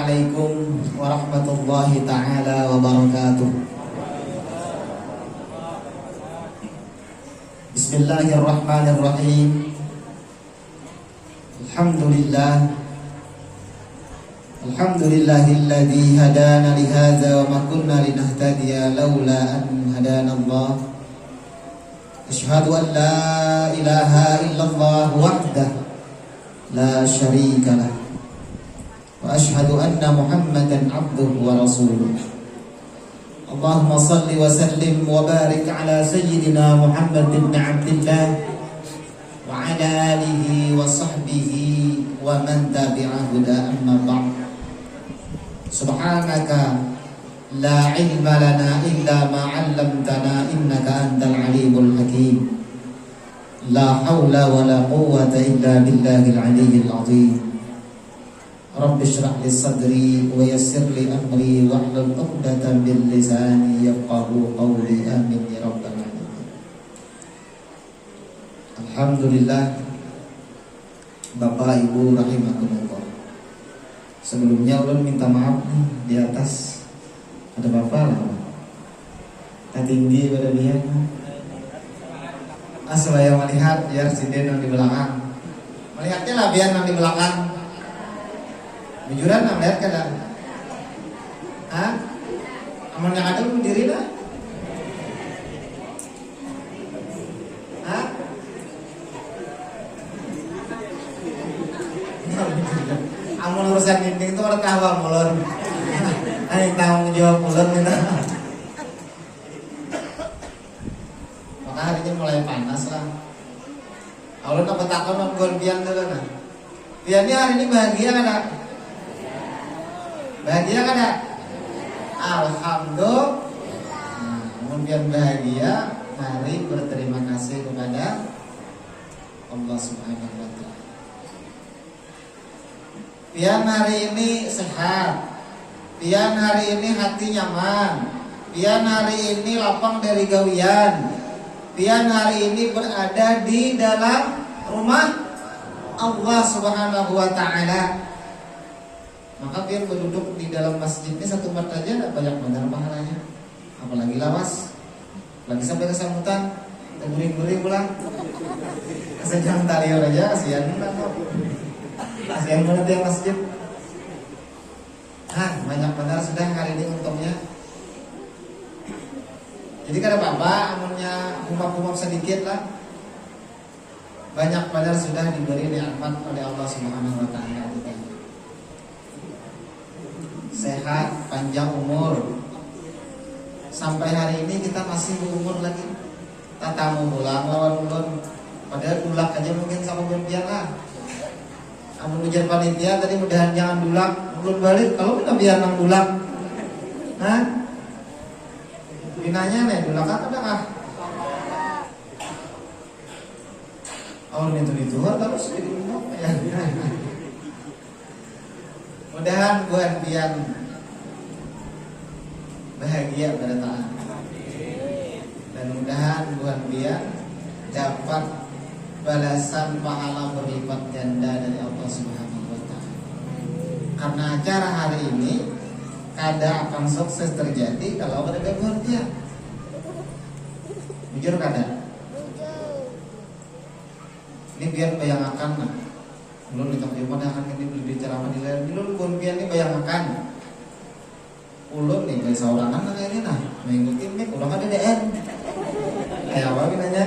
Assalamualaikum warahmatullahi ta'ala wabarakatuh. Bismillahirrahmanirrahim. Alhamdulillahilladzi hadana lihadza wa ma kunna linahtadiya laula an hadana Allah. Asyhadu an la ilaha illallah wahdahu la syarika lah. Wa asyhadu anna Muhammadan abduhu wa rasuluh. Allahumma salli wa sallim wa barik ala sayyidina Muhammad ibn Abdillah wa ala alihi wa sahbihi wa man tabi'ahu da amma ba'd. Subhanaka la ilma lana illa ma 'allamtana innaka antal alimul hakim. La haula wa la quwwata illa billahil aliyyil azim. Rabbi shrah li sadri wa yassir li amri wahlul 'uqdatam min lisani yafqahu qawli. Amin ya rabbal alamin. Alhamdulillah, Bapak Ibu rahimakumullah. Sebelumnya ulun minta maaf nih, di atas ada Bapak lah. Tak tinggi pada dia. Supaya melihat biar si Den di belakang. Melihatnya lah biar di belakang. Bujuran melihat kada? Hah? Amun yang ada berdiri lah? Hah? Amun urusan dinding itu orang kahwa mulun. Ini tanggung jawab mulun gitu. Maka hari ini mulai panas lah. Kalau nak takon nggon pian dulu nah. Piannya hari ini bahagia kada? Bahagia kada? Alhamdulillah. Kemudian bahagia, mari berterima kasih kepada Allah Subhanahu wa taala. Pian hari ini sehat. Pian hari ini hati nyaman. Pian hari ini lapang dari gawian. Pian hari ini berada di dalam rumah Allah Subhanahu wa taala. Maka pian berduduk di dalam masjid ini satu mat aja tidak banyak benar pahalanya. Apalagi lawas. Lagi sampai kesamutan, guring-guring pulang. Kesejam talior aja kasihan kok. Kasihan banget yang masjid. Banyak benar sudah hari ini untungnya. Jadi kada apa-apa amunnya humap-humap sedikit lah. Banyak benar sudah diberi nikmat oleh Allah Subhanahu wa taala. Sehat, panjang umur. Sampai hari ini kita masih berumur lagi. Tatamu pulang lawan ulun. Padahal dulak aja mungkin sama berbiar lah. Amun ujar panitia tadi mudahan jangan dulak. Ulun balik kalau kita biar nang dulak. Hah? Binanya nih dulak apa dah? Awal itu terus jadi umur ya. Mudahan buat pian bahagia pada taat. Dan mudahan buat pian dapat balasan pahala berlipat ganda dari Allah Subhanahu wa taala. Karena acara hari ini kada akan sukses terjadi kalau ada buat pian. Jujur kada? Ini biar bayangkan lah. Ulun di tempat mana akan ini beli ceramah di lain. Ulun kumpian ini bayangkan. Ulun nih kayak seorangan kayak ini nah, mengikuti mik ulang ada DN. Kayak apa binanya?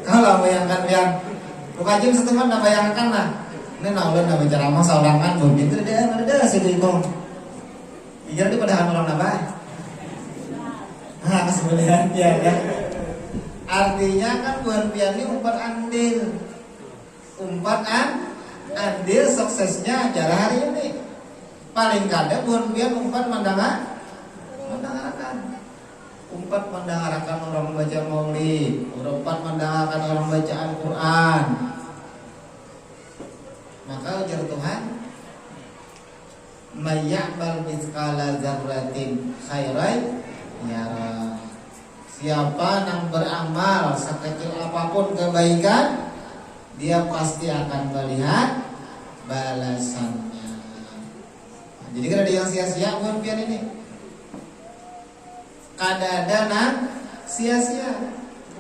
Kalau bayangkan pian, bukan seteman nak bayangkan lah. Ini nah ulun nak ceramah seorangan, kumpian itu DN ada sedih kong. Ijar di padahal orang apa? Sebenarnya ya. Artinya kan buan pian ini umpat andil, andil suksesnya acara hari ini. Paling kada buat biar umpat umpat mendengarkan orang baca maulid, umpat mendengarkan orang baca Al-Quran. Maka ujar Tuhan, mayya'mal mithqala dzarratin khairan yara. Siapa yang beramal sekecil apapun kebaikan, dia pasti akan melihat balasannya. Jadi kan ada yang sia-sia bukan pian ini. Kadadana sia-sia.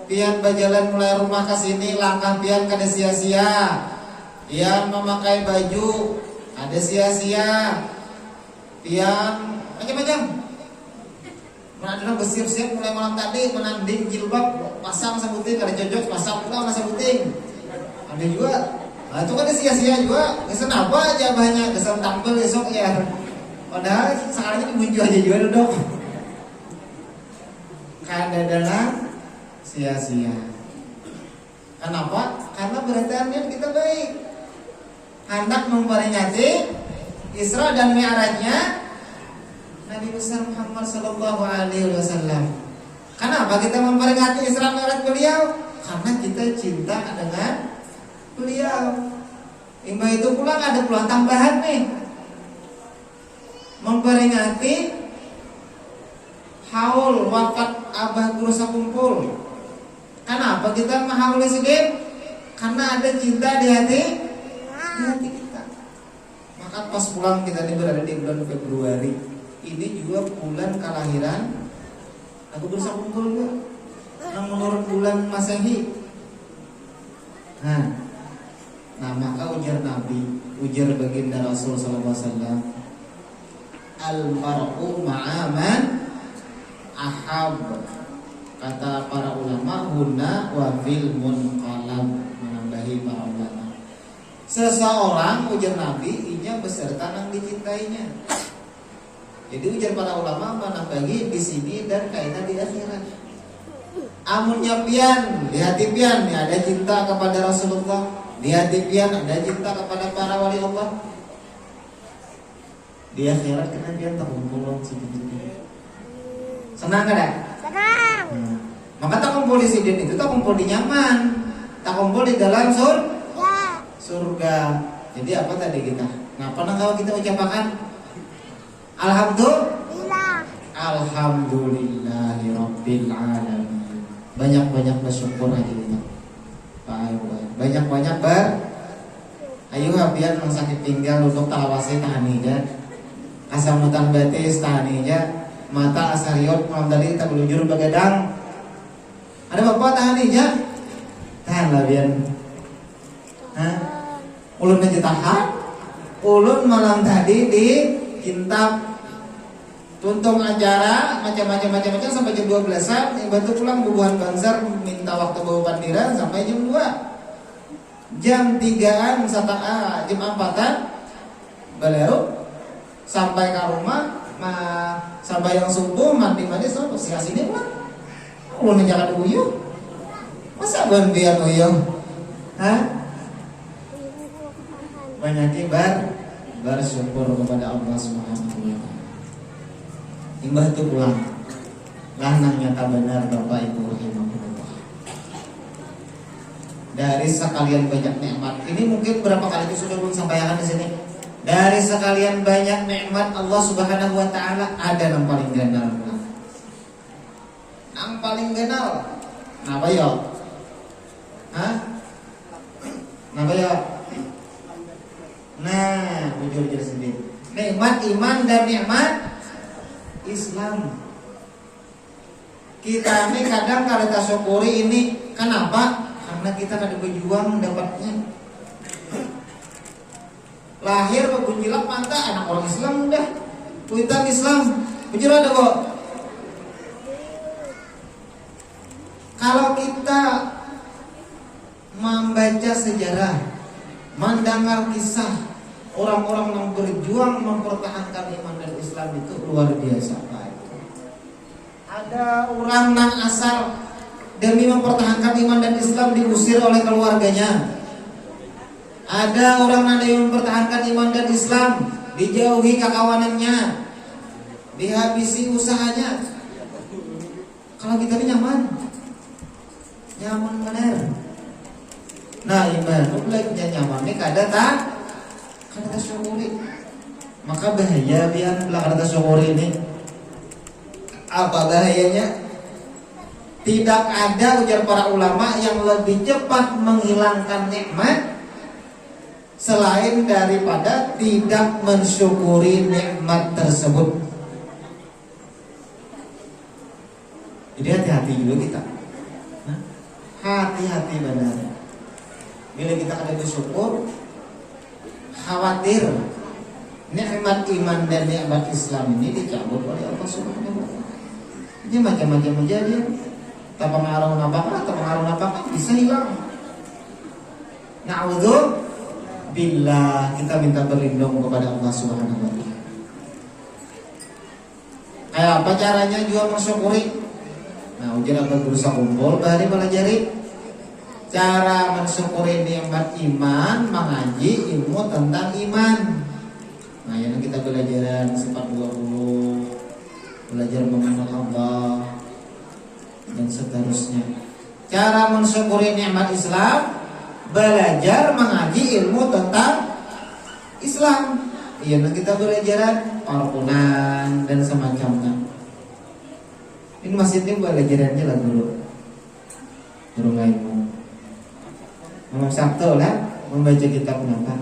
Pian berjalan mulai rumah ke sini, langkah pian kada sia-sia. Pian memakai baju ada sia-sia. Pian macam-macam. Mana bersiap-siap mulai malam tadi menanding jilbab, pasang sabuting kada cocok, pasang pula sabuting. Ada juga. Nah, itu kan sia-sia juga. Kesan apa aja banyak, kesan tampil esok ya. Padahal sekarang ini muncul aja juga duduk. Kadang-kadang sia-sia. Kenapa? Karena berarti niat kita baik. Hendak memperingati Isra dan Mi'rajnya Nabi besar Muhammad sallallahu alaihi wasallam. Kenapa kita memperingati Isra Mi'raj beliau? Karena kita cinta dengan beliau. Imbah itu pulang ada pulang tambahan nih. Memperingati haul wafat Abah Guru Sakumpul. Kenapa kita menghaul sedih? Karena ada cinta di hati kita. Maka pas pulang kita ini berada di bulan Februari. Ini juga bulan kelahiran Abah Guru Sakumpul juga. Yang menurut bulan Masehi. Nah, maka ujar Nabi, ujar baginda Rasul sallallahu alaihi wasallam, al-mar'u ma'aman ahab. Kata para ulama, huna wa fil munqalam, menambahi para ulama. Seseorang ujar Nabi, inya beserta nang dicintainya. Jadi ujar para ulama menambahi di sini dan kaitan di akhirat. Amunnya pian, di hati pian ya ada cinta kepada Rasulullah, di hati pian ada cinta kepada para wali Allah. Di akhirat kena pian tak kumpul sedikit. Senang kada? Senang. Maka tak kumpul di sini itu tak kumpul di nyaman, tak kumpul di dalam surga. Jadi apa tadi kita? Ngapa kalau kita ucapkan alhamdulillah, alhamdulillahirabbil alamin. Banyak-banyak bersyukur aja kita. Banyak-banyak ayo habian yang sakit pinggang untuk talawasi tahanija, kasamutan betis tahanija, mata asariot malam tadi kita belujur begadang. Ada bapak tahanija? Tahan lah bian. Ulun aja tahan. Ulun malam tadi di kintab tuntung acara macam-macam sampai jam 12-an. Bantu pulang bubuhan Banzar minta waktu bawa pandiran sampai jam 2. Jam 3-an jam 4-an baleru sampai ke rumah sampai yang subuh mandi terus siang sini pulang. Ulun jangan uyuh. Masa ban biar uyuh? Banyak bersyukur kepada Allah Subhanahu wa taala. Imbah itu pulang lanang nyata benar Bapak Ibu rahimahullah. Dari sekalian banyak nikmat, ini mungkin berapa kali itu sudah belum sampaikan di sini. Dari sekalian banyak nikmat Allah Subhanahu wa taala ada yang paling ganal. Yang paling ganal. Napa ya? Napa ya? Nah, jujur sendiri. Nikmat iman dan nikmat Islam. Kita ini kadang kalau kita syukuri ini, kenapa? Karena kita kada berjuang dapatnya. Lahir berbunjilak mantap, anak orang Islam udah, kuitan Islam, bujur ada kok. Kalau kita membaca sejarah, mendengar kisah orang-orang yang berjuang mempertahankan iman dan Islam itu luar biasa baik. Ada orang yang asal demi mempertahankan iman dan Islam diusir oleh keluarganya. Ada orang yang mempertahankan iman dan Islam dijauhi kekawanannya, dihabisi usahanya. Kalau kita ini nyaman benar. Nah iman, punya nyaman ini kada syukuri. Maka bahaya biar kada syukuri ini. Apa bahayanya? Tidak ada ujar para ulama yang lebih cepat menghilangkan nikmat selain daripada tidak mensyukuri nikmat tersebut. Jadi hati-hati juga kita. Hati-hati benar. Bila kita ada bersyukur, khawatir nikmat iman dan nikmat Islam ini dicabut oleh Allah Subhanahu wa taala. Ini macam-macam menjadi tak pengaruh apakah bisa hilang. Na'udzubillah, kita minta berlindung kepada Allah Subhanahu wa taala. Kayak apa caranya juga mensyukuri? Nah, ujian apa berusaha kumpul bahari pelajari cara mensyukuri nikmat iman, mengaji ilmu tentang iman. Nah, yang kita belajaran sifat 20, belajar mengenal Allah dan seterusnya. Cara mensyukuri nikmat Islam, belajar mengaji ilmu tentang Islam. Iya, nah kita belajaran parukunan dan semacamnya. Ini masjid ini belajarannya lah dulu. Dulu ilmu. Malam Sabtu lah membaca kitab kenapa?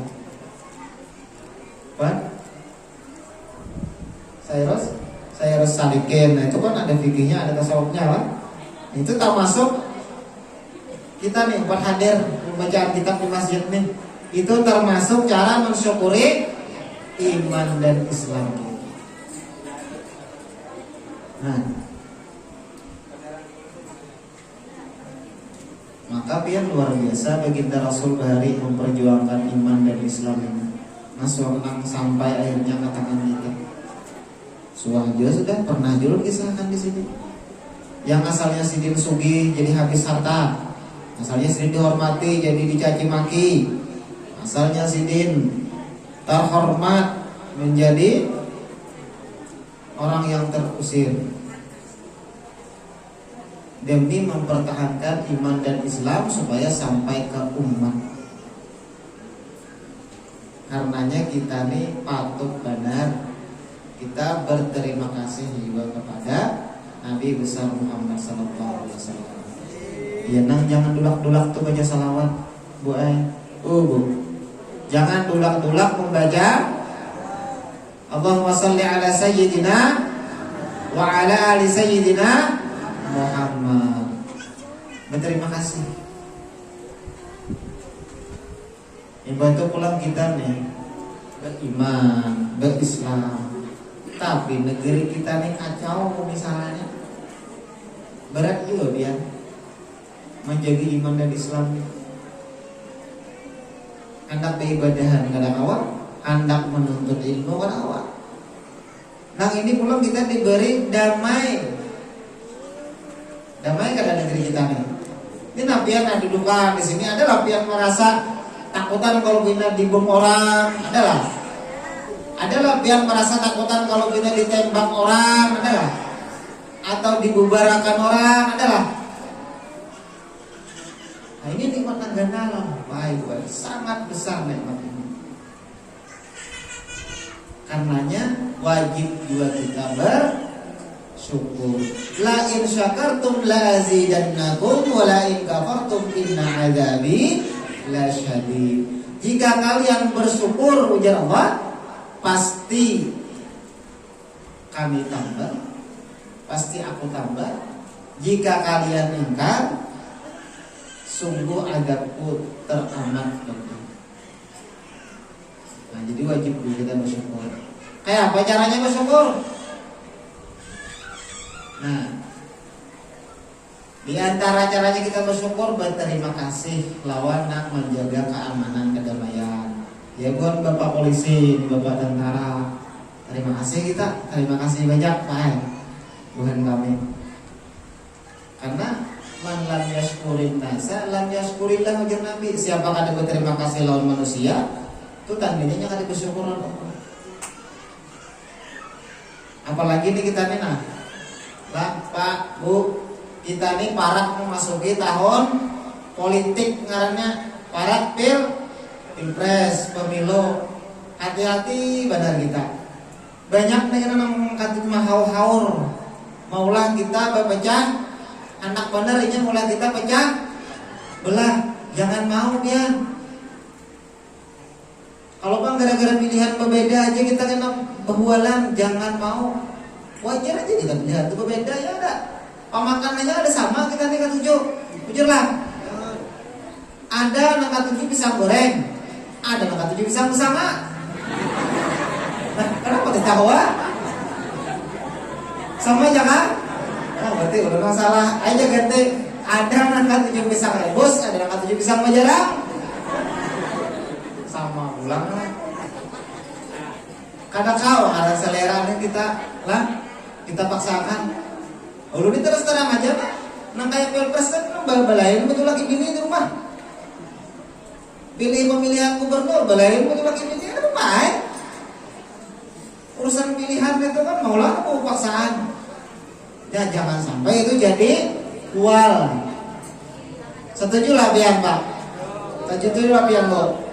Apa? Saya harus salikin. Nah, itu kan ada fikihnya, ada tasawufnya lah. Itu termasuk kita nih buat hadir membaca kitab di masjid nih. Itu termasuk cara mensyukuri iman dan Islam. Nah, maka pian luar biasa baginda Rasul bahari memperjuangkan iman dan Islam ini. Masuk sampai akhirnya katakan kita. Suwahjo sudah pernah julur kisahkan di sini. Yang asalnya sidin sugi jadi habis harta. Asalnya sidin dihormati jadi dicaci maki. Asalnya sidin terhormat menjadi orang yang terusir. Demi mempertahankan iman dan Islam supaya sampai ke umat. Karenanya kita nih patut benar kita berterima kasih juga kepada Nabi besar Muhammad sallallahu alaihi wasallam. Ya nang jangan dulak-dulak tuh baca salawat, Bu. Bu. Jangan dulak-dulak membaca Allahumma shalli ala sayyidina wa ala ali sayyidina Muhammad. Berterima kasih. Ibadah pulang kita nih beriman, berislam. Tapi negeri kita nih kacau misalnya. Berat juga dia menjaga iman dan Islam. Hendak beribadahan kadang awal, hendak menuntut ilmu kadang awal. Nah ini pulang kita diberi damai. Damai kada negeri kita nih. Ini napian ada dudukan di sini, ada lapian merasa takutan kalau bina dibom orang, adalah. Ada lapian merasa takutan kalau bina ditembak orang, adalah. Atau dibubarkan orang, adalah. Nah ini nikmat nangganala, baik, sangat besar nikmat ini. Karenanya wajib juga kita bersyukur. La in syakartum la azidannakum wa la in kafartum inna adzabi lasyadid. Jika kalian bersyukur ujar Allah, pasti kami tambah, pasti aku tambah. Jika kalian ingkar, sungguh adabku teramat pedih. Nah, jadi wajib kita bersyukur. Kayak apa caranya bersyukur? Nah, di antara caranya kita bersyukur berterima kasih lawan nak menjaga keamanan kedamaian. Ya buat Bapak polisi, Bapak tentara, terima kasih kita, terima kasih banyak Pak Tuhan kami. Karena man lam yashkurin nasa lam yashkurillah ujar Nabi. Siapa kada berterima kasih lawan manusia, itu tandanya kada bersyukur Allah. Apalagi nih kita nih nah, Pak, Bu, kita nih parak memasuki tahun politik ngarannya parak Pilpres, pemilu. Hati-hati benar kita. Banyak nih kan ngangkat mah haur-haur. Maulah kita berpecah. Anak benar ini mulai kita pecah belah. Jangan mau pian. Kalau bang gara-gara pilihan berbeda aja kita kena behualan, jangan mau. Wajar aja kita pilihan itu berbeda ya ada. Pemakanannya ada sama kita nih ketujuh. Jujur lah. Ada nangka 7 pisang goreng, ada nangka 7 pisang bersama. Nah, kenapa kita hawa? Sama aja kan? Nah, berarti udah masalah aja ganti. Ada nangka 7 pisang rebus, ada nangka 7 pisang majarang. Sama ulang lah. Kadang kau ada selera kita lah, kita paksakan. Lalu ini terus terang aja lah. Nang kayak pilpres kan balain betul lagi bini di rumah. Pilih pemilihan gubernur balain betul lagi bini di rumah. Urusan pilihan itu kan maulah mau paksaan. Ya jangan sampai itu jadi kual. Setuju lah pian Pak. Setuju lah pian Bu.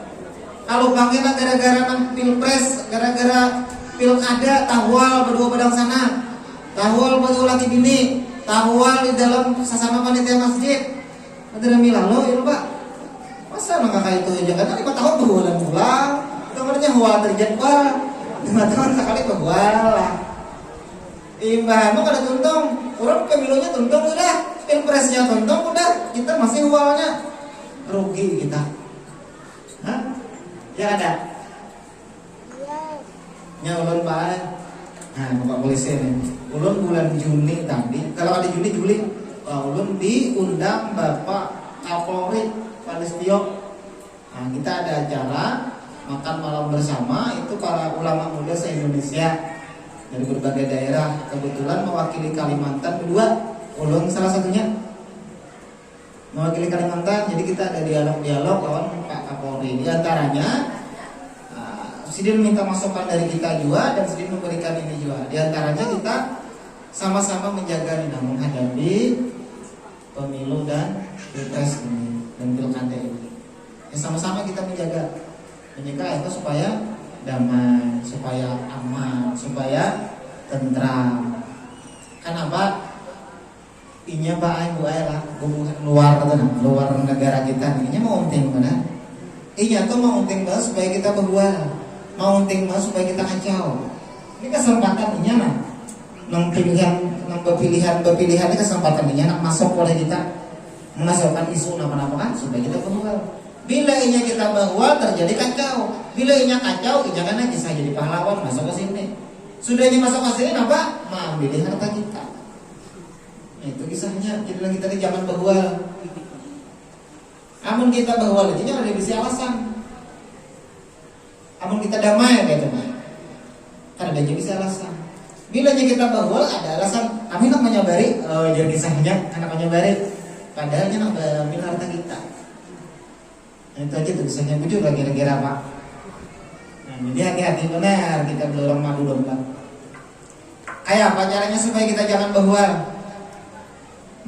Kalau bangkina gara-gara nang pilpres, gara-gara pilkada, tahwal berdua pedang sana, tahwal betul lagi bini, tahwal di dalam sesama panitia masjid. Ada milah lo, ya Pak. Masa nang kakak itu aja kan 5 tahun berbulan pulang. Itu namanya hual terjadwal. 5 tahun sekali berbual lah. Imbah, mau kada tuntung, orang pemilunya tuntung udah, pilpresnya tuntung udah, kita masih hualnya rugi kita. Hah? Ya ada. Ya ulun Pak. Nah, Bapak polisi nih. Ulun bulan Juni tadi, kalau ada Juli, ulun diundang Bapak Kapolri Pak Listio. Nah, kita ada acara makan malam bersama itu para ulama muda se-Indonesia dari berbagai daerah. Kebetulan mewakili Kalimantan kedua, ulun salah satunya mewakili Kalimantan. Jadi kita ada dialog-dialog lawan Pak Kapolri. Di antaranya Sidin minta masukan dari kita juga dan Sidin memberikan ini juga. Di antaranya kita sama-sama menjaga dalam menghadapi pemilu dan pilpres ini dan pilkada ini. Ya, sama-sama kita menjaga itu supaya damai, supaya aman, supaya tentram. Kenapa? Inya Pak Bu lah, luar negara kita. Inya mau unting mana? Inya tuh mau unting banget supaya kita berbual. Mau unting mas supaya kita kacau. Ini kesempatan ini nah. Nang pilihan ini kesempatan ini nak masuk oleh kita menghasilkan isu apa-apa kan supaya kita berbual. Bila inya kita berbual terjadi kacau. Bila inya kacau, inya kan bisa jadi pahlawan masuk ke sini. Sudah inya masuk ke sini apa? Mengambil harta kita. Nah, itu kisahnya. Jadi kita ini jangan berbual. Amun kita berbual itu ada bisa alasan. Amun kita damai kayak teman, karena dia bisa alasan. Bila kita bahwa ada alasan, kami nak menyabari, jadi kisahnya anak menyabari, padahalnya nak mengambil harta kita. Nah, itu aja tuh kisahnya bujur lah kira-kira Pak. Nah, jadi hati-hati benar kita dorong madu domba. Kayak apa caranya supaya kita jangan bahwa?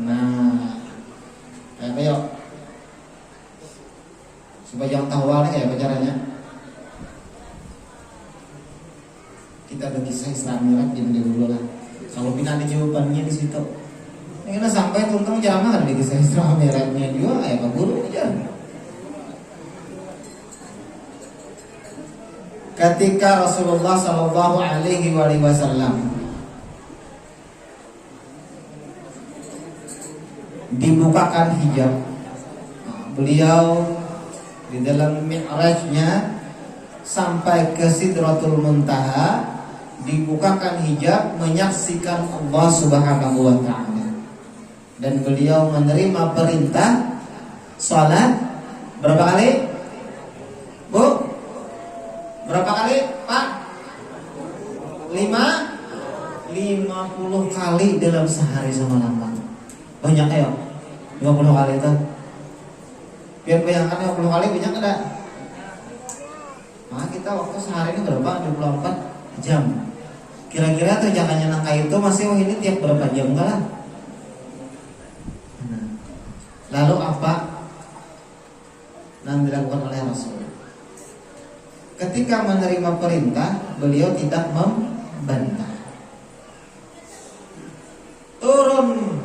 Nah, kayak yuk, supaya jangan tawal kayak apa caranya? Kita ada kisah Isra Mi'raj yang dulu lah. Kalau pina ada jawabannya di situ. Kita sampai tuntung jangan ada di kisah Isra Mi'rajnya juga kayak Pak Guru aja. Ketika Rasulullah Shallallahu Alaihi Wasallam dibukakan hijab, beliau di dalam Mi'rajnya sampai ke Sidratul Muntaha dibukakan hijab menyaksikan Allah Subhanahu wa taala. Dan beliau menerima perintah salat berapa kali? Bu? Berapa kali, Pak? 50 kali dalam sehari semalam. Banyak ya? 50 kali itu. Biar bayangkan 50 kali banyak enggak? Nah, kita waktu sehari ini berapa? 24 jam. Kira-kira terjangkanya nangka itu masih ini tiap berapa jam enggak lah? Lalu apa yang dilakukan oleh Rasul? Ketika menerima perintah, beliau tidak membantah. Turun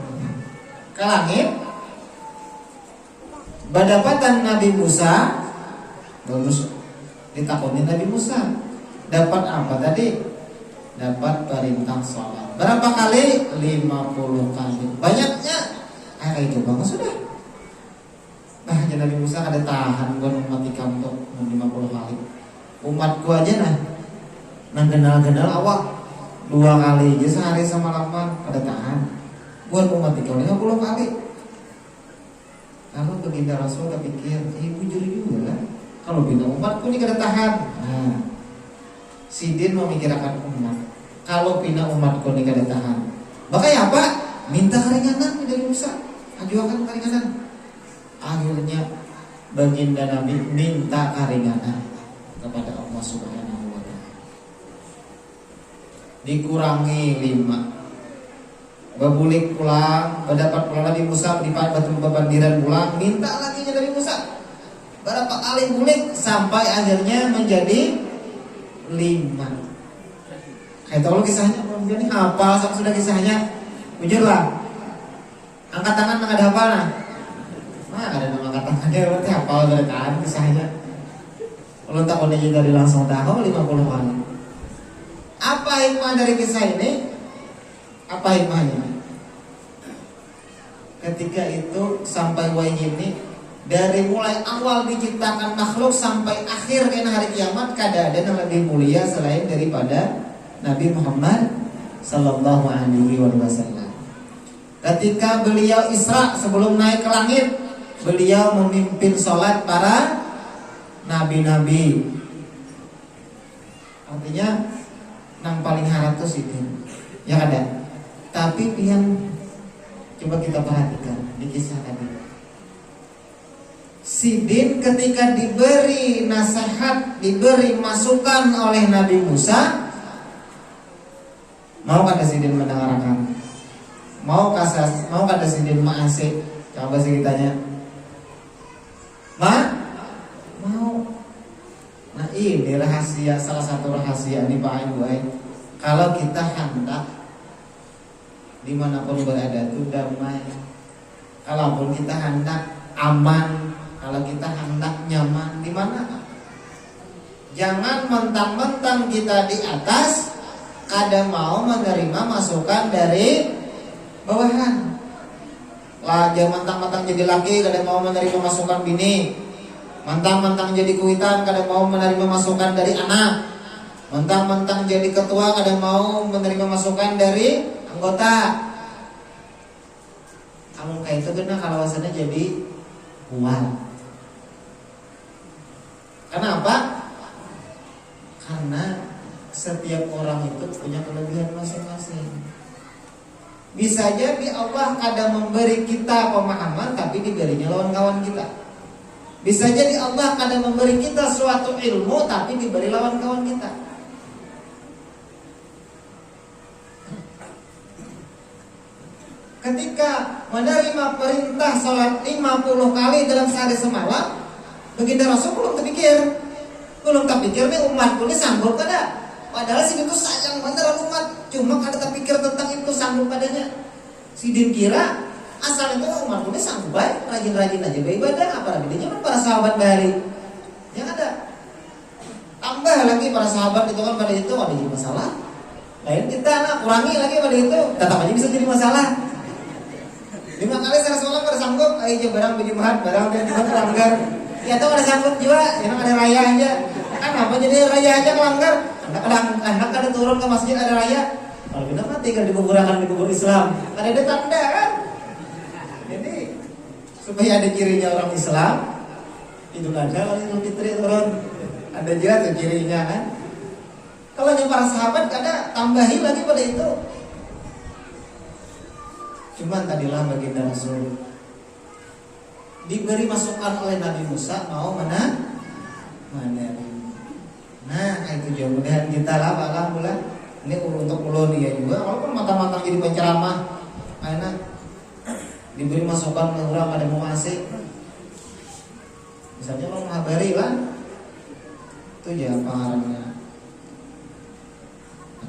ke langit, berhadapan Nabi Musa. Bagus. Ditakutin Nabi Musa. Dapat apa tadi? Dapat perintah sholat. Berapa kali? 50 kali. Banyaknya kayak itu banget sudah. Nah, Nabi Musa ada tahan buat umat kamu untuk 50 kali. Umatku aja nah kenal awak 2 kali aja sehari sama lapar ada tahan. Buat umat kamu 50 kali. Kalau baginda Rasul udah pikir, bujur juga kan? Kalau bina umatku ini kada tahan. Nah, Sidin memikirkan umat. Kalau bina umatku ini kada tahan, makanya apa? Minta keringanan dari Musa, ajukan keringanan. Akhirnya baginda Nabi minta keringanan kepada Allah Subhanahu wa Ta'ala. Dikurangi 5. Babulik pulang, mendapat pulang Nabi Musa, dipakai batu bebandiran pulang, minta lagi dari Musa. Berapa kali bulik sampai akhirnya menjadi 5. Kayak tahu kisahnya belum ini hafal sama sudah kisahnya. Jujur lah. Angkat tangan enggak ada hafal nah. Ada nama angkat tangannya berarti hafal dari kan kisahnya. Kalau tak boleh dari langsung tahu 50 kali. Apa hikmah dari kisah ini? Apa hikmahnya? Ketika itu sampai wahyu ini, dari mulai awal diciptakan makhluk sampai akhir kena hari kiamat, kada ada yang lebih mulia selain daripada Nabi Muhammad sallallahu alaihi wasallam. Ketika beliau Isra sebelum naik ke langit, beliau memimpin sholat para nabi-nabi. Artinya nang paling haratus itu yang ada. Tapi yang coba kita perhatikan di kisah tadi, Sidin ketika diberi nasihat, diberi masukan oleh Nabi Musa, mau kata Sidin mendengarkan? Mau kata Sidin ma'asih? Coba sih kitanya. Mau. Nah ini rahasia, salah satu rahasia nih Pak Ain. Kalau kita hendak dimanapun berada itu damai. Kalaupun kita hendak aman, kalau kita hendak nyaman, di mana? Jangan mentang-mentang kita di atas, kada mau menerima masukan dari bawahan. Lah jangan mentang-mentang jadi laki kada mau menerima masukan bini. Mentang-mentang jadi kuitan kada mau menerima masukan dari anak. Mentang-mentang jadi ketua kada mau menerima masukan dari anggota. Kamu kayak itu kena kalau asalnya jadi kuat. Kenapa? Karena setiap orang itu punya kelebihan masing-masing. Bisa jadi Allah kadang memberi kita pemahaman tapi diberinya lawan kawan kita. Bisa jadi Allah kadang memberi kita suatu ilmu tapi diberi lawan kawan kita. Ketika menerima perintah sholat 50 kali dalam sehari semalam, baginda Rasul belum terpikir nih umatku ini sanggup kada. Padahal Sidin itu sayang beneran umat, cuma kada terpikir tentang itu sanggup padanya. Sidin kira asal itu umatku ini sanggup baik, rajin-rajin aja beribadah, apalagi dia para sahabat bahari. Yang ada tambah lagi para sahabat itu kan pada itu ada jadi masalah. Lain kita kurangi lagi pada itu, tetap aja bisa jadi masalah. 5 kali secara semalam pada sanggup, aja barang berjemaat, barang dan juga pelanggar. Ya tahu ada sanggup juga, yang ada raya aja. Kan apa jadi raya aja melanggar? Anak ada turun ke masjid ada raya. Kalau kita mati kan dikuburkan di kubur Islam, ada tanda kan? Jadi supaya ada cirinya orang Islam, itu ada kalau Idul Fitri turun, ada juga tuh cirinya kan? Kalau yang para sahabat ada tambahin lagi pada itu. Cuman tadilah baginda Rasul diberi masukan oleh Nabi Musa mau mana? Nah, itu juga mudahan kita lah, alhamdulillah. Ini untuk ulun ya juga. Walaupun mata-mata jadi penceramah, enak diberi masukan ke orang ada mau asik. Misalnya mau menghabari lah, itu ya pengarangnya.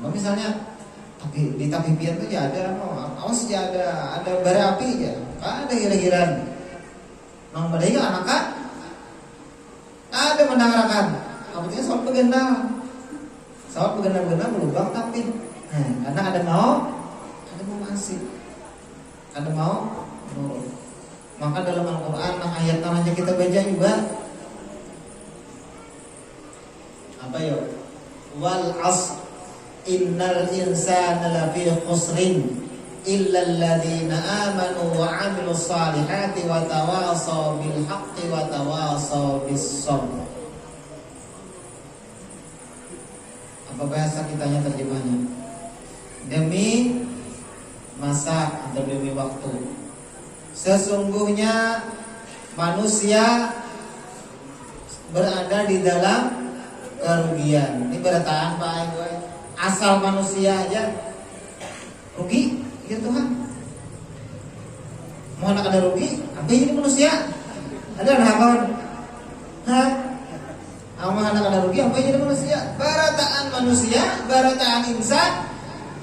Apa misalnya? Tapi di tapipian itu ya ada, awas ya ada bara api ya, ada kira-kira. Nang badai anak kan, ada mendengarkan. Artinya begenal. Pesawat begenal-begenal berlubang tapi karena ada mau masih. Ada mau nurut. Maka dalam Al-Quran ayat aja kita baca juga. Apa ya? Wal 'asr innal insana lafi khusrin illa alladziina aamanu wa 'amilus shalihati wa tawashaw bil haqqi wa tawashaw bis sabr. Apa bahasa kitanya terjemahnya? Demi masa atau demi waktu, sesungguhnya manusia berada di dalam kerugian. Ini berataan Pak Ibu. Asal manusia aja rugi, ya Tuhan. Mau anak ada rugi, apa ini manusia? Ada harapan? Hah? Mau anak ada rugi, apa ini manusia? Barataan manusia, barataan insan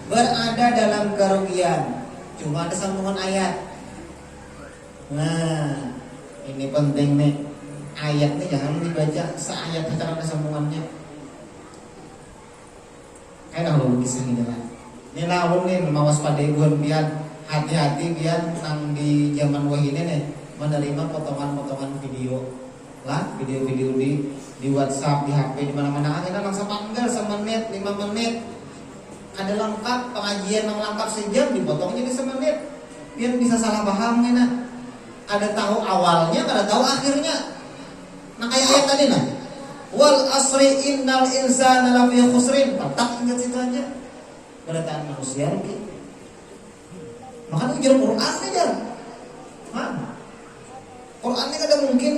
berada dalam kerugian. Cuma ada sambungan ayat. Nah, ini penting nih. Ayat nih jangan dibaca seayat secara ada sambungannya. Kayak lo kisah ini lah. Ini lawan nih mau waspada buan biar hati-hati biar nang di zaman wah ini nih menerima potongan-potongan video lah, video-video di WhatsApp, di HP, di mana-mana. Kita langsung panggil semenit, 5 menit. Ada lengkap pengajian yang lengkap sejam dipotong jadi semenit. Biar bisa salah paham nih nah. Ada tahu awalnya, ada tahu akhirnya. Nah kayak ayat tadi nah. Wal asri innal insana lafi khusrin. Tak ingat situ aja. Berataan manusia rugi. Makanya ujar Quran aja. Quran ini ada mungkin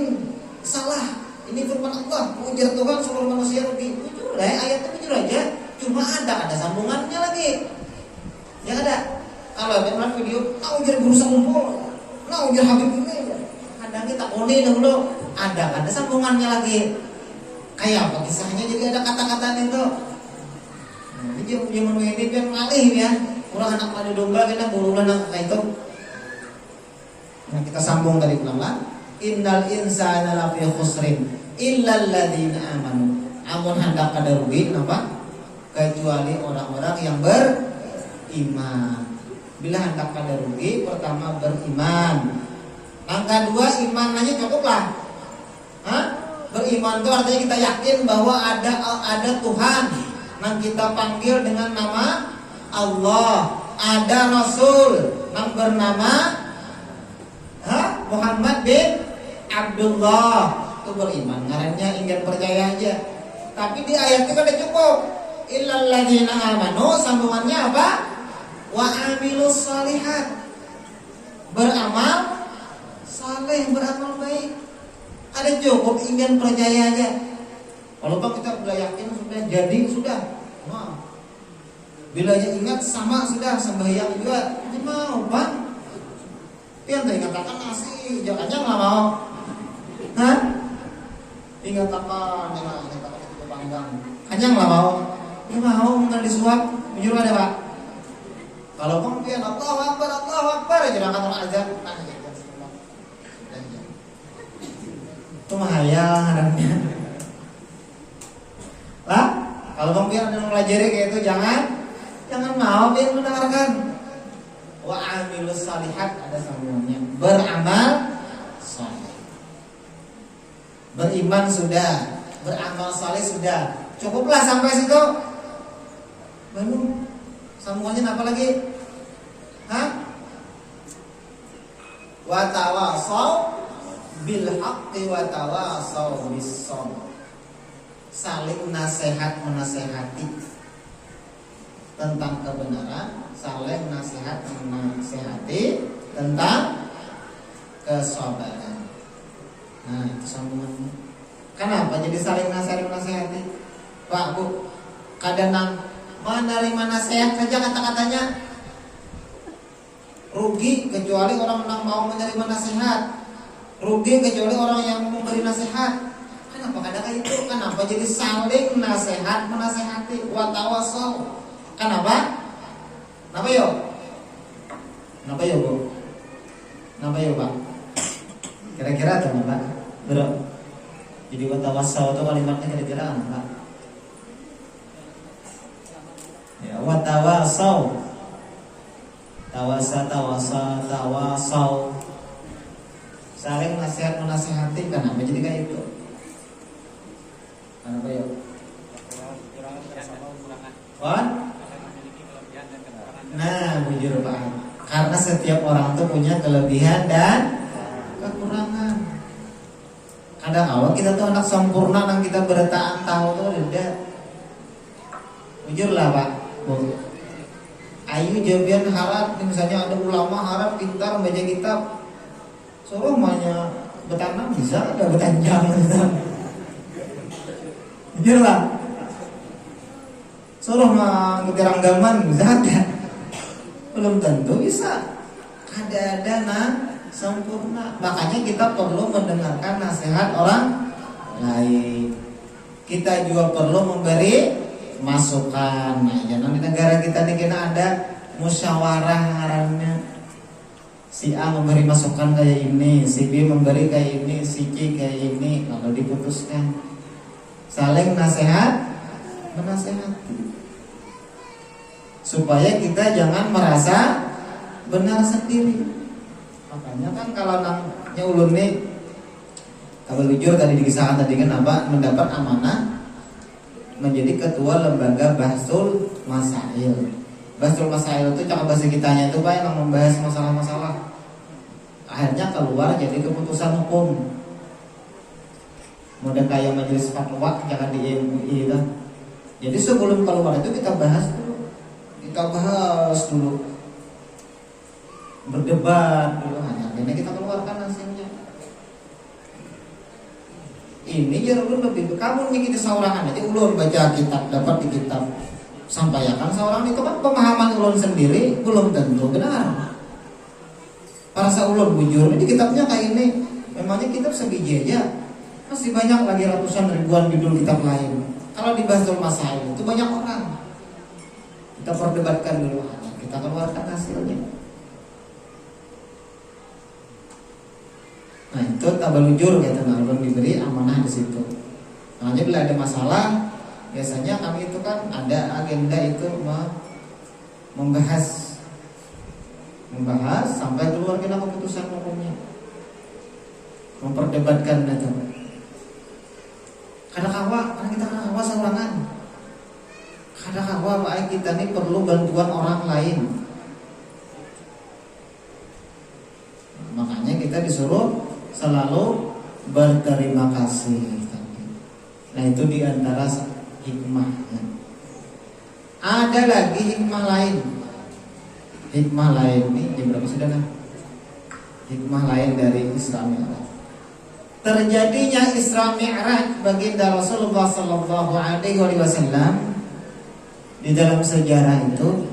salah. Ini firman Allah, ujar Tuhan seluruh manusia rugi. Jujur lah, ayatnya jujur aja. Cuma ada sambungannya lagi. Ya ada. Kalau ada video, ujar berusaha ngumpul, ujar Habib ini. Kadang kita koni dulu. Ada sambungannya lagi. Kayak apa kisahnya? Jadi ada kata-kata itu. Nah, ini zaman ini biar malih ya. Kurang anak madu domba kita burulan kayak itu. Nah kita sambung dari ulang-ulang. Innal insana lafi khusrin illal ladzina amanu. Amun hendak kada rugi kenapa? Kecuali orang-orang yang beriman. Bila hendak kada rugi, pertama beriman. Yang kedua iman aja cukup lah. Beriman itu artinya kita yakin bahwa ada Tuhan yang kita panggil dengan nama Allah. Ada Rasul yang bernama Muhammad bin Abdullah. Itu beriman. Ngarannya ingin percaya aja. Tapi di ayat itu ada cukup. Illal ladzina amanu, sambungannya apa? Wa amilus shalihat. Beramal saleh, beramal baik. Ada cukup ingin percaya aja. Kalau kita sudah yakin sudah jadi sudah. Nah, bila aja ingat sama sudah sembahyang juga. Ini mau bang. Yang teringatkan nasi, jangannya nggak mau. Ingatkan itu panggang. Hanya nggak mau. Ini mau nggak disuap. Jujur ada pak. Kalau kemudian Allahu Akbar, jangan orang azan. Itu mahayal harapnya. Lah, kalau kemudian ada yang pelajari kayak itu jangan mau biar mendengarkan. Wa amilus shalihat ada sambungannya. Beramal saleh. Beriman sudah, beramal saleh sudah. Cukuplah sampai situ. Belum. Sambungannya apa lagi? Wa tawasaw bil haqqi wa tawasaw bis sabr. Saling nasihat menasehati tentang kebenaran, saling nasihat menasehati tentang kesabaran. Nah, itu sambungannya. Kenapa jadi saling nasihat menasehati? Pak, Bu, kadang menerima nasihat saja kata-katanya rugi kecuali orang yang mau menerima nasihat. Rugi kecuali orang yang memberi nasihat. Kenapa kadang itu? Kenapa jadi saling nasihat menasehati? Wa tawasaw. Kenapa? Kenapa yo? Kenapa yo, Bu? Kenapa yo, Pak? Kira-kira kenapa? Bro. Jadi wa tawasaw itu kalimatnya kira-kira apa? tawasau. Tawasau. Saling nasihat menasihati, kenapa jadi kayak itu? Kenapa ya? What? Nah, bujur Pak. Karena setiap orang tuh punya kelebihan dan kekurangan. Kadang awal kita tuh anak sempurna dan kita bertaan tahu tuh tidak. Bujur lah Pak. Ayu jawaban harap, misalnya ada ulama harap pintar baca kitab, suruh mahnya betanam bisa, ada betanjang gitu. Jujur lah. Suruh mah ngetirang gaman bisa ada. Belum tentu bisa. Ada sempurna. Makanya kita perlu mendengarkan nasihat orang lain. Kita juga perlu memberi masukan. Nah, jangan di negara kita ini kena ada musyawarah ngarannya. Si A memberi masukan kayak ini, si B memberi kayak ini, si C kayak ini, lalu diputuskan. Saling menasehati. Supaya kita jangan merasa benar sendiri. Makanya kan kalau nangnya ulun nih, kalau jujur tadi dikisahkan tadi kan apa, mendapat amanah menjadi ketua lembaga Bahsul Masail. Bahsul Masail itu cara bahasa kitanya itu Pak yang membahas masalah-masalah. Akhirnya keluar jadi keputusan hukum. Model kayak majelis fatwa jangan di MUI lah. Jadi sebelum keluar itu kita bahas dulu. Berdebat dulu, akhirnya kita keluarkan hasilnya. Ini ya ulun lebih kamu nih kita saurangan aja ulun baca kitab dapat di kitab sampaikan seorang itu kan pemahaman ulun sendiri belum tentu benar. Para ulun bujur di kitabnya kayak ini, memangnya kitab sebiji aja masih banyak lagi ratusan ribuan judul kitab lain. Kalau di Bahsul Masail itu banyak orang. Kita perdebatkan dulu, kita keluarkan hasilnya. Nah itu tabalujur kata ulun diberi amanah di situ. Makanya bila ada masalah, biasanya kami itu kan ada agenda itu membahas sampai keluar kita keputusan hukumnya, memperdebatkan itu. Karena kita saurangan. Kadang baik kita ini perlu bantuan orang lain. Makanya kita disuruh selalu berterima kasih. Nah itu diantara hikmahnya. Ada lagi hikmah lain. Hikmah lain ini jam berapa sudah kan? Hikmah lain dari Isra Mi'raj. Terjadinya Isra Mi'raj baginda Rasulullah sallallahu alaihi wasallam di dalam sejarah itu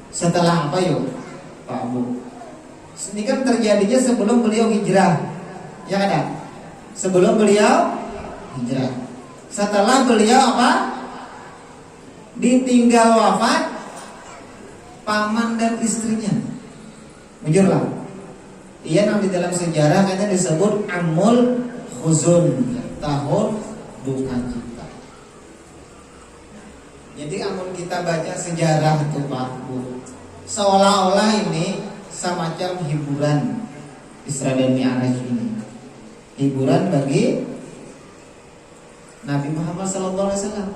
setelah apa yuk Pak Abu? Ini kan terjadinya sebelum beliau hijrah. Ya kan? Sebelum beliau hijrah. Setelah beliau apa? Ditinggal wafat paman dan istrinya. Jujurlah. Ia yang di dalam sejarah kayaknya disebut Amul Khuzun, tahun duka cita. Jadi amun kita baca sejarah itu Pak Bu, seolah-olah ini semacam hiburan Isra dan Mi'raj ini. Hiburan bagi Nabi Muhammad SAW.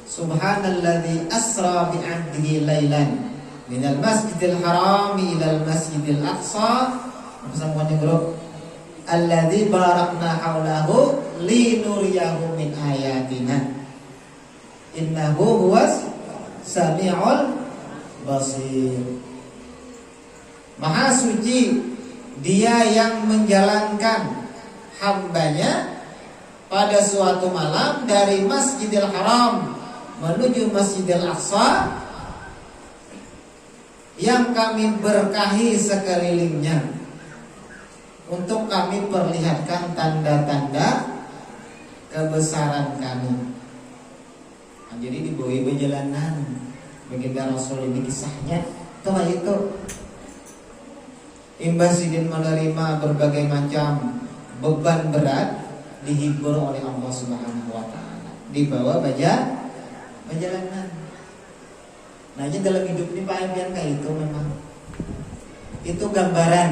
Subhanalladzi asra bi'abdihi lailan minal masjidil harami ilal masjidil aqsa. Bersama dengan grup alladzi barakna haulahu linuriyahu min ayatina innahu huwas sami'ul basir. Maha suci Dia yang menjalankan hambanya pada suatu malam dari Masjidil Haram menuju Masjidil Aqsa yang kami berkahi sekelilingnya untuk kami perlihatkan tanda-tanda kebesaran kami. Nah, jadi dibawa perjalanan baginda Rasul ini kisahnya itu imbas sidin menerima berbagai macam beban berat dihibur oleh Allah Subhanahu wa taala. Dibawa perjalanan. Nah ini dalam hidup ini Pak Impian kayak itu memang. Itu gambaran.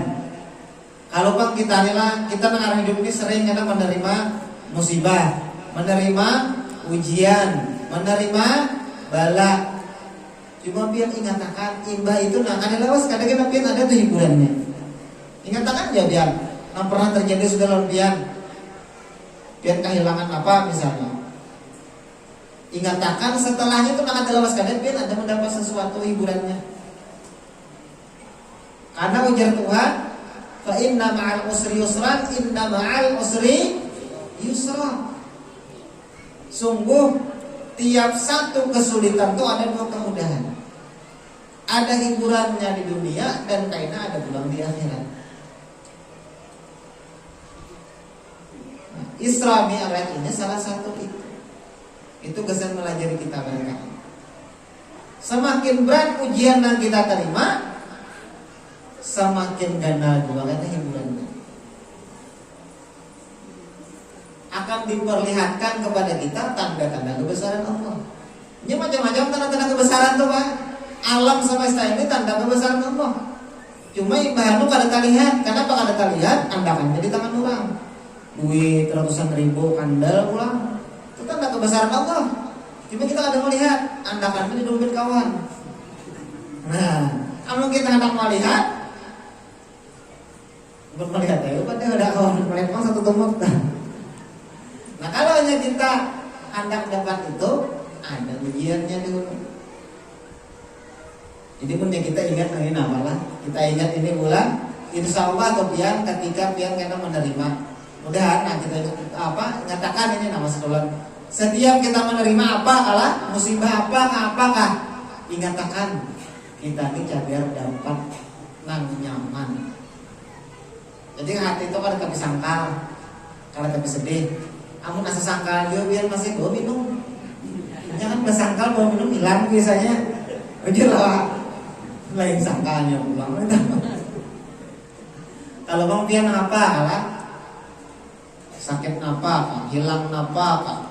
Kalau Pak kita mengarah hidup ini sering karena menerima musibah, menerima ujian, menerima bala. Cuma pian ingatakan imbah itu kada lawas kadang-kadang pian ada tuh hiburannya. Ingatakan ya pian, yang pernah terjadi sudah lawan pian kehilangan apa misalnya. Ingatakan setelahnya itu kada lawas kadang pian ada mendapat sesuatu hiburannya. Karena ujar Tuhan, fa inna ma'al usri yusran, inna ma'al usri yusra. Sungguh tiap satu kesulitan itu ada dua kemudahan. Ada hiburannya di dunia dan kaina ada pulang di akhirat. Nah, Isra Mi'raj ini salah satu itu. Itu kesan melajari kita barangkali. Semakin berat ujian yang kita terima, semakin ganda dua kata hiburannya. Akan diperlihatkan kepada kita tanda-tanda kebesaran Allah. Ini macam-macam tanda-tanda kebesaran tuh Pak. Alam semesta ini tanda kebesaran Allah. Cuma ibaratnya kada terlihat. Kenapa kada terlihat? Andakannya di tangan orang. Duit ratusan ribu kandal pulang. Itu tanda kebesaran Allah. Cuma kita kada melihat. Andakannya di dompet kawan. Nah, kalau kita hendak melihat, melihat ya, padahal ada kawan melihat satu tempat. Nah kalau hanya kita hendak dapat itu, ada ujiannya dulu. Jadi pun kita ingat ini namalah, kita ingat ini bulan, insya Allah atau pian ketika pian kena menerima. Mudahan nah kita ngatakan ini nama sekolah. Setiap kita menerima apa kalah musibah apakah ingatakan kita ini cadar dapat nang nyaman. Jadi hati itu kan tapi sangkal, kalau tapi sedih. Amun asa sangkal dia biar masih bawa minum. Jangan bersangkal bawa minum hilang biasanya. Udah lah, lain sangkalnya pulang. Kalau bang pian apa kalah? Sakit apa? Hilang apa?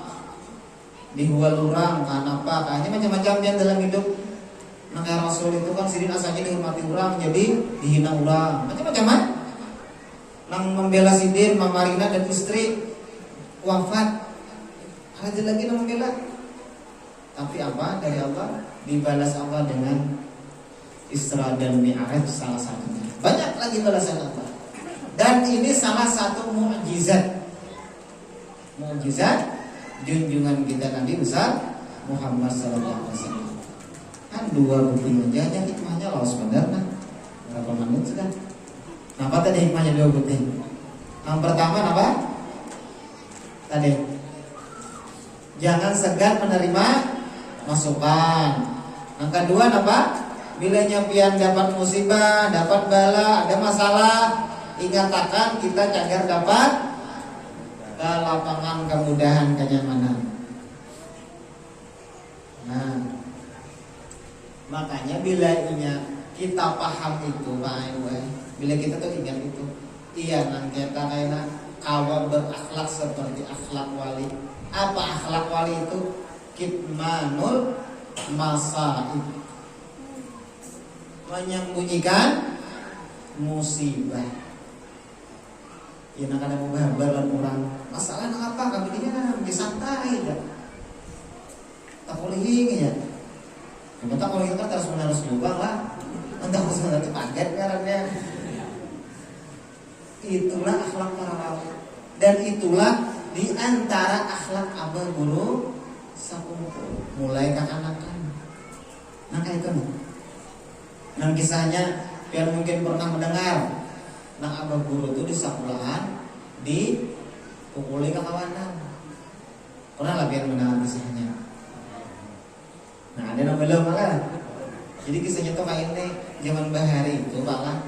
Dihual orang kan apa? Kayaknya macam-macam dia dalam hidup. Nah kayak Rasul itu kan sirin asalnya dihormati orang, jadi dihina orang. Macam-macam kan? Nang membela sidin, Mamarina dan istri wafat, ada lagi nang membela. Tapi apa dari Allah dibalas Allah dengan Isra dan Mi'raj salah satunya. Banyak lagi balasan Allah. Dan ini salah satu mukjizat junjungan kita Nabi besar Muhammad sallallahu alaihi wasallam. Kan dua bukti aja hikmahnya Allah sebenarnya. Berapa menit sudah? Apa tadi hikmahnya dua bukti? Yang pertama apa? Tadi jangan segan menerima masukan. Yang kedua apa? Bila nyapian dapat musibah, dapat bala, ada masalah, ingatakan kita cagar dapat kelapangan, kemudahan, kenyamanan. Nah, makanya bila kita paham itu, bila kita tuh ingat itu, iya nang kita kayak kawan berakhlak seperti akhlak wali. Apa akhlak wali itu? Kitmanul masaib, menyembunyikan musibah. Ya nak ada mubahabar orang masalah nak apa kami ini nak disantai dah. Tak boleh ingin ya. Kita kalau kita terus menerus lubang lah, entah usaha itu paket karena itulah akhlak para wali. Dan itulah di antara akhlak abah guru sakumpul mulai kekanakan. Nah kayak itu. Nah kisahnya biar mungkin pernah mendengar. Nah abah guru itu di sekolahan dipukuli kawanan. Pernah lah biar mendengar kisahnya. Nah ada yang belum malah. Jadi kisahnya tuh kayak ini zaman bahari itu malah.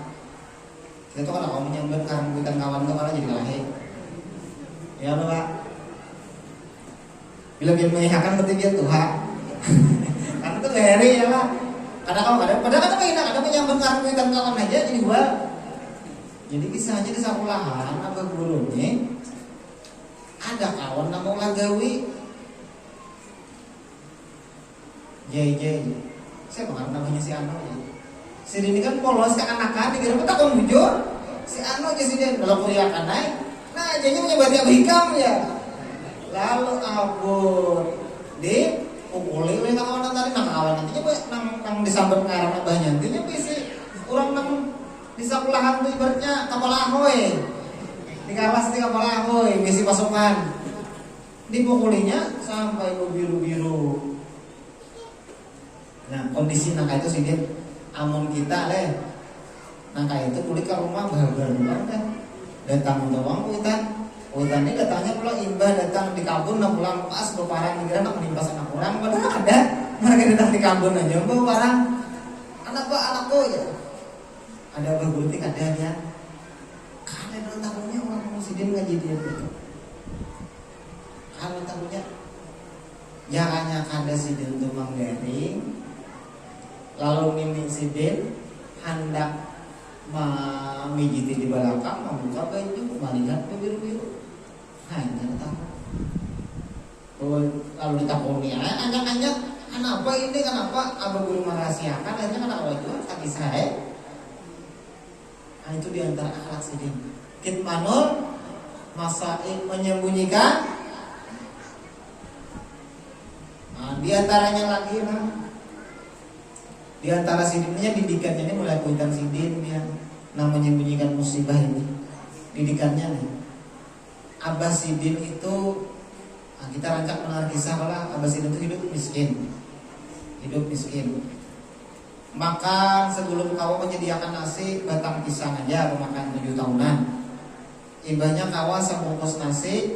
Kita tuh kalau kamu nyamber karang bukan kawan tuh malah jadi lahir. Ya Pak. Bila dia mengihakan berarti dia Tuhan. Karena itu bahari ya lah. Padahal kan ada menyamber karang bukan kawan aja jadi gua. Jadi kisahnya di sekolahan abah gurunya ada kawan namanya Gawi. Jai Saya kemarin namanya si Ano ya. Si ini kan polos keanakan dikira tak kon bujur. Si Ano aja si dia kalau kuliah kan naik. Nah, jadinya punya berarti Abu Hikam ya. Lalu abur di pukuli oleh kawan tadi kawan nantinya nang disambar ngarang banyak nantinya bisa orang nang di sekolahan tuh ibaratnya kapal ahoy di kawas di kapal ahoy misi pasukan dipukulinya sampai biru-biru. Nah kondisi nangka itu sedikit amun kita leh nangka itu kulit ke rumah bahagia kan datang untuk uang hutan ini datangnya pula imbah datang di kabun nak pulang pas berparang kira nak menimpa anak orang padahal ada mereka datang di kabun aja bawa barang anakku ya ada bergurutik ada ya kalau tahunya orang muslim ngaji dia gitu kalau tahunya jangannya kada sidin untuk menggaring lalu mimik sidin hendak memijiti di belakang membuka baju melihat biru-biru. Nah ini tahu. Lalu ditakuni anjak-anjak kenapa ini kenapa abah guru merahasiakan akhirnya kenapa juga kaki saya. Nah itu diantara akhlak sidin. Kitmanul masail menyembunyikan. Nah diantaranya lagi di antara sidinnya didikannya ini mulai kuitan sidin yang menyembunyikan musibah ini didikannya nih. Abah sidin itu kita rancak mengenal kisah lah Abah sidin itu hidup miskin maka sebelum kau menyediakan nasi batang pisang aja makan 7 tahunan ibahnya kawa sebungkus nasi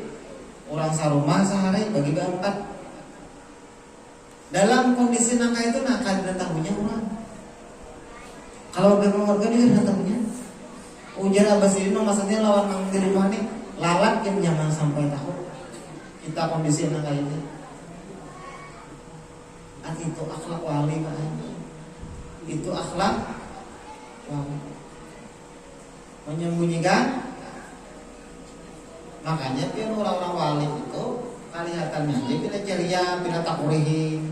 orang sarumah sehari bagi 4. Dalam kondisi nangka itu nangka dan tahunya orang. Kalau keluarga ini dan tahunya. Ujar Abah Sidin maksudnya lawan nang di rumah nih lalat yang nyaman sampai tahu. Kita kondisi nangka ini. Itu akhlak wali kan. Itu akhlak wali. Menyembunyikan. Makanya pian orang-orang wali itu kelihatannya aja bila ceria, bila takurihi.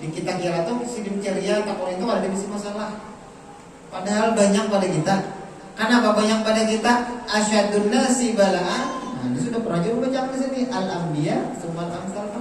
Di kita kira tuh sidin ceria, takurihi itu ada misi masalah. Padahal banyak pada kita. Kenapa banyak pada kita? Asyadun nasi bala'an. Nah, ini sudah pernah juga baca di sini al-anbiya sumal amsal